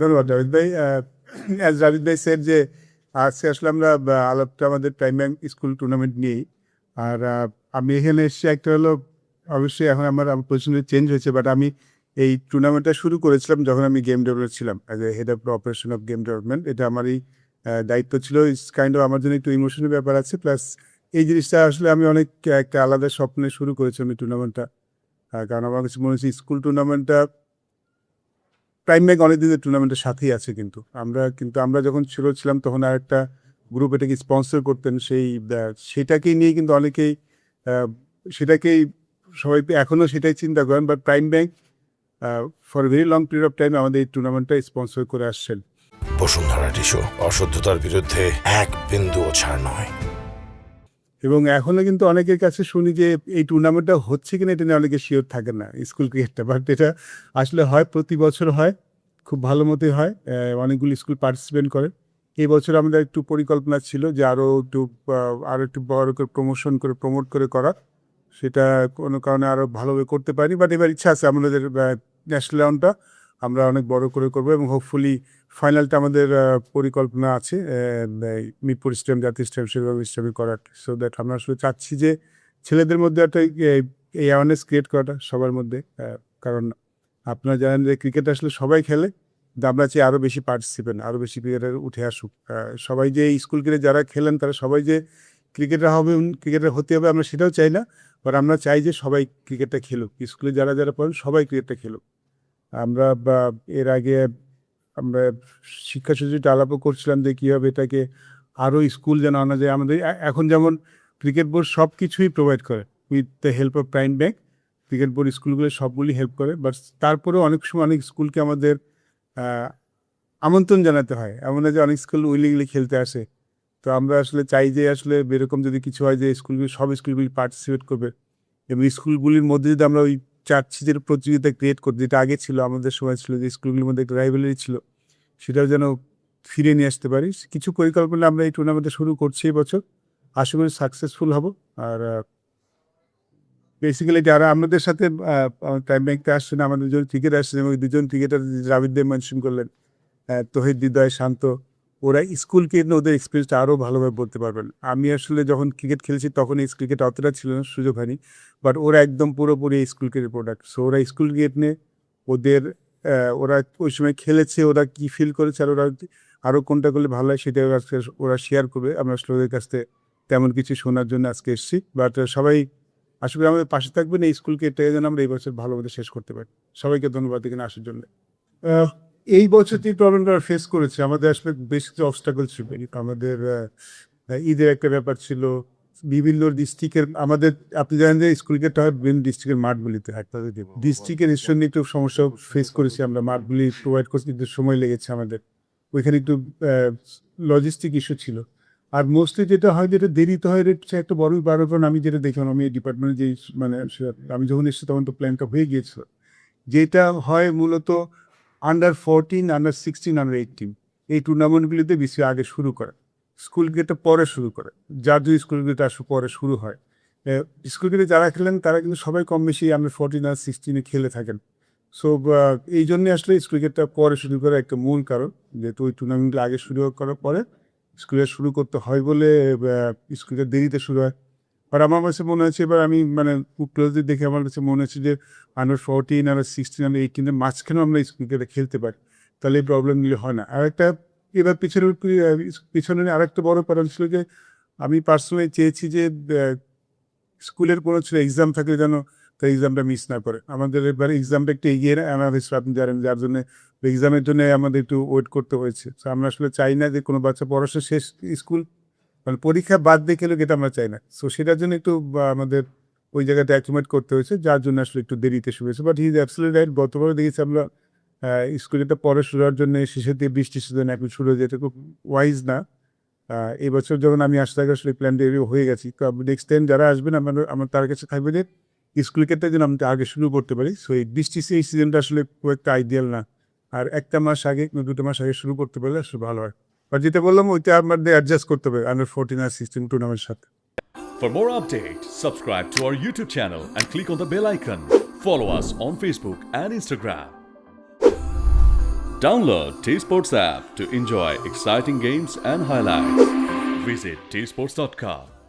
ধন্যবাদ জাভেদ ভাই। অ্যাজ জাভেদ ভাই সেড যে আজকে আসলে আমরা আলাপটা আমাদের প্রাইম ব্যাংক স্কুল টুর্নামেন্ট নিয়েই। আর আমি এখানে এসেছি একটা হলো, অবশ্যই এখন আমার পজিশন চেঞ্জ হয়েছে, বাট আমি এই টুর্নামেন্টটা শুরু করেছিলাম যখন আমি গেম ডেভেলপার ছিলাম, as a head of operation of game development. এটা আমারই দায়িত্ব ছিল। ইটস কাইন্ড অফ আমার জন্য একটু ইমোশনাল ব্যাপার আছে, প্লাস এই জিনিসটা আসলে আমি অনেক একটা আলাদা স্বপ্নে শুরু করেছিলাম এই টুর্নামেন্টটা। কারণ আমার কাছে মনে হচ্ছে স্কুল টুর্নামেন্টটা প্রাইম ব্যাংক অনেক দিনের টুর্নামেন্টের সাথেই আছে। কিন্তু আমরা যখন ছিলাম তখন আর একটা গ্রুপ এটাকে স্পন্সর করতেন, সেটাকেই নিয়ে কিন্তু অনেকেই সেটাকেই সবাই এখনও সেটাই চিন্তা করেন। But prime bank for very long period of time আমাদের এই টুর্নামেন্টটা স্পন্সর করে আসছেন। বসুন্ধরা টিস্যু, অশুদ্ধতার বিরুদ্ধে এক বিন্দুও ছাড় নয়। এবং এখনও কিন্তু অনেকের কাছে শুনি যে এই টুর্নামেন্টটা হচ্ছে কিনা এটা নিয়ে অনেকে শিওর থাকেন না, স্কুল ক্রিকেটটা। বাট এটা আসলে হয়, প্রতি বছর হয়, খুব ভালো মতোই হয়। অনেকগুলো স্কুল পার্টিসিপেট করে। এই বছর আমাদের একটু পরিকল্পনা ছিল যে আরও একটু বড় করে প্রমোট করে করা। সেটা কোনো কারণে আরও ভালোভাবে করতে পারি, বাট এবার ইচ্ছা আছে আমাদের ন্যাশনাল লেভেলটা আমরা অনেক বড় করে করবো, এবং হোপফুলি ফাইনালটা আমাদের পরিকল্পনা আছে মিরপুর স্টেডিয়াম, জাতীয় স্টেডিয়াম, সেভাবে স্টেডিয়ামে করার। সো দ্যাট আমরা আসলে চাচ্ছি যে ছেলেদের মধ্যে একটা এই অ্যাওয়ারনেস ক্রিয়েট করাটা সবার মধ্যে। কারণ আপনারা জানেন যে ক্রিকেট আসলে সবাই খেলে, কিন্তু আমরা চাই আরও বেশি পার্টিসিপেন্ট, আরও বেশি ক্রিকেটার উঠে আসুক। সবাই যে স্কুল ক্রিকেট যারা খেলেন তারা সবাই যে ক্রিকেটার হতে হবে আমরা সেটাও চাই না, বাট আমরা চাই যে সবাই ক্রিকেটটা খেলুক। স্কুলে যারা যারা পড়েন সবাই ক্রিকেটটা খেলুক। এর আগে আমরা শিক্ষা সচিবটা আলাপও করছিলাম যে কীভাবে এটাকে আরও স্কুল যেন আনা যায়। আমাদের এখন যেমন ক্রিকেট বোর্ড সব কিছুই প্রোভাইড করে with the help of prime bank. Cricket board স্কুলগুলো সবগুলি হেল্প করে, বাট তারপরেও অনেক সময় অনেক স্কুলকে আমাদের আমন্ত্রণ জানাতে হয়, এমন না যে অনেক স্কুল উইলিংলি খেলতে আসে। তো আমরা আসলে চাই যে আসলে এরকম যদি কিছু হয় যে সব স্কুলগুলি পার্টিসিপেট করবে, এবং স্কুলগুলির মধ্যে যদি আমরা ওই চাচ্ছি যে প্রতিযোগিতা ক্রিয়েট করতে, যেটা আগে ছিল, আমাদের সময় ছিল যে স্কুলগুলির মধ্যে একটা রাইভালরি ছিল, সেটাও যেন ফিরে নিয়ে আসতে পারি। কিছু পরিকল্পনা আমরা এই টুর্নামেন্টে শুরু করছি এই বছর, আশা করি সাকসেসফুল হব। আর বেসিক্যালি যারা আমাদের সাথে প্রাইম ব্যাংকে আসছেন, আমাদের দুজন ক্রিকেট আসছেন, এবং দুজন ক্রিকেটার জাভেদ দেব মেনশন করলেন, তহিদ, হৃদয়, শান্ত, ওরা স্কুলকে ওদের এক্সপিরিয়েন্সটা আরও ভালোভাবে বলতে পারবেন। আমি আসলে যখন ক্রিকেট খেলেছি তখন এই ক্রিকেট অতটা ছিল না, সুযোগ হয়নি, বাট ওরা একদম পুরোপুরি স্কুল ক্রিকেট প্রোডাক্ট। সো ওরা স্কুল ক্রিকেট নিয়ে ওরা ওই সময় খেলেছে, ওরা কী ফিল করেছে, আর ওরা আরও কোনটা করলে ভালো হয় সেটা ওরা শেয়ার করবে। আমরা আসলে ওদের কাছ থেকে তেমন কিছু শোনার জন্য আজকে এসেছি। বাট সবাই আশা করি আমাদের পাশে থাকবেন, এই স্কুলকে এটাকে যেন আমরা এই বছর ভালোভাবে শেষ করতে পারি। সবাইকে ধন্যবাদ এখানে আসার জন্য। এই বছর যে প্রবলেমটা ফেস করেছে, আমাদের আসলে বেশ কিছু অবস্টাকল ছিল। আমাদের ঈদের একটা ব্যাপার ছিল, বিভিন্ন ডিস্ট্রিক্টের আমাদের, আপনি জানেন যে স্কুল ক্রিকেটটা হয় বিভিন্ন ডিস্ট্রিক্টের মাঠগুলিতে। ডিস্ট্রিক্টের ইস্যু নিয়ে একটু সমস্যা ফেস করেছি আমরা, মাঠগুলি প্রোভাইড করতে একটু সময় লেগেছে আমাদের, ওইখানে একটু লজিস্টিক ইস্যু ছিল। আর মোস্টলি যেটা হয়, যেটা দেরিতে হয়, এটা একটা বড় কারণ আমি যেটা দেখলাম, আমি এই ডিপার্টমেন্টে যে আমি যখন এসেছি তখন তো প্ল্যানটা হয়ে গিয়েছিল। যেটা হয় মূলত আন্ডার 14, আন্ডার 16, আন্ডার 18 এই টুর্নামেন্টগুলিতে বেশি আগে শুরু করে, স্কুল ক্রিকেটটা পরে শুরু করে। যার যদি স্কুল ক্রিকেট পরে শুরু হয়, স্কুল ক্রিকেটে যারা খেলেন তারা কিন্তু সবাই কম বেশি আন্ডার 14 আর 16 খেলে থাকেন। সো এই জন্যে আসলে স্কুল ক্রিকেটটা পরে শুরু করার একটা মূল কারণ, যেহেতু ওই টুর্নামেন্টগুলো আগে শুরু করার পরে স্কুলে শুরু করতে হয় বলে স্কুলটা দেরিতে শুরু হয়। আর আমার কাছে মনে হচ্ছে, এবার আমি খুব ক্লোজলি দেখে আমার কাছে মনে হচ্ছে যে আন্ডার 14, আন্ডার 16, আন্ডার 18 মাঝখানেও আমরা স্কুল ক্রিকেটে খেলতে পারি, তাহলে এই প্রবলেমগুলি হয় না। আর একটা এবার পিছনে আরেকটা বড় কারণ ছিল যে আমি পার্সোনালি চেয়েছি যে স্কুলের কোনো ছিল এক্সাম থাকলে যেন তার এক্সামটা মিস না করে। আমাদের এবার এক্সামটা একটু এগিয়ে আনা হয়েছিল, আপনি জানেন, যার জন্য এক্সামের জন্য আমাদের একটু ওয়েট করতে হয়েছে। তো আমরা আসলে চাই না যে কোনো বাচ্চা পড়াশোনা শেষ স্কুল পরীক্ষা বাদ দিয়ে খেলুক, এটা আমরা চাই না। সো সেটার জন্য একটু আমাদের ওই জায়গাটা অ্যাকোমোডেট করতে হয়েছে, যার জন্য আসলে একটু দেরিতে শুরু হয়েছে। But he is absolutely right, গতবারও দেখেছি আমরা স্কুলটা পরে শুরু হওয়ার জন্য শেষের দিয়ে বৃষ্টির জন্য এখন শুরু হয়ে যেতে খুব ওয়াইজ না। এই বছর যখন আমি আসতে আগে আসলে প্ল্যানটা হয়ে গেছি, তো নেক্সট টাইম যারা আসবেন আমার তার কাছে থাকবে যে স্কুল ক্রিকেটটা যেন আমি আগে শুরু করতে পারি। সো এই এই সিজনটা আসলে খুব একটা আইডিয়াল না, আর একটা মাস আগে 2 মাস আগে শুরু করতে পারলে আসলে ভালো হয়। আর যেটা বললাম ওইটা আমাদের অ্যাডজাস্ট করতে হবে আন্ডার 14 আর 16 টুর্নামেন্টের সাথে। For more updates, subscribe to our YouTube channel and click on the bell icon. Follow us on Facebook and Instagram. Download T Sports app to enjoy exciting games and highlights. Visit tsports.com.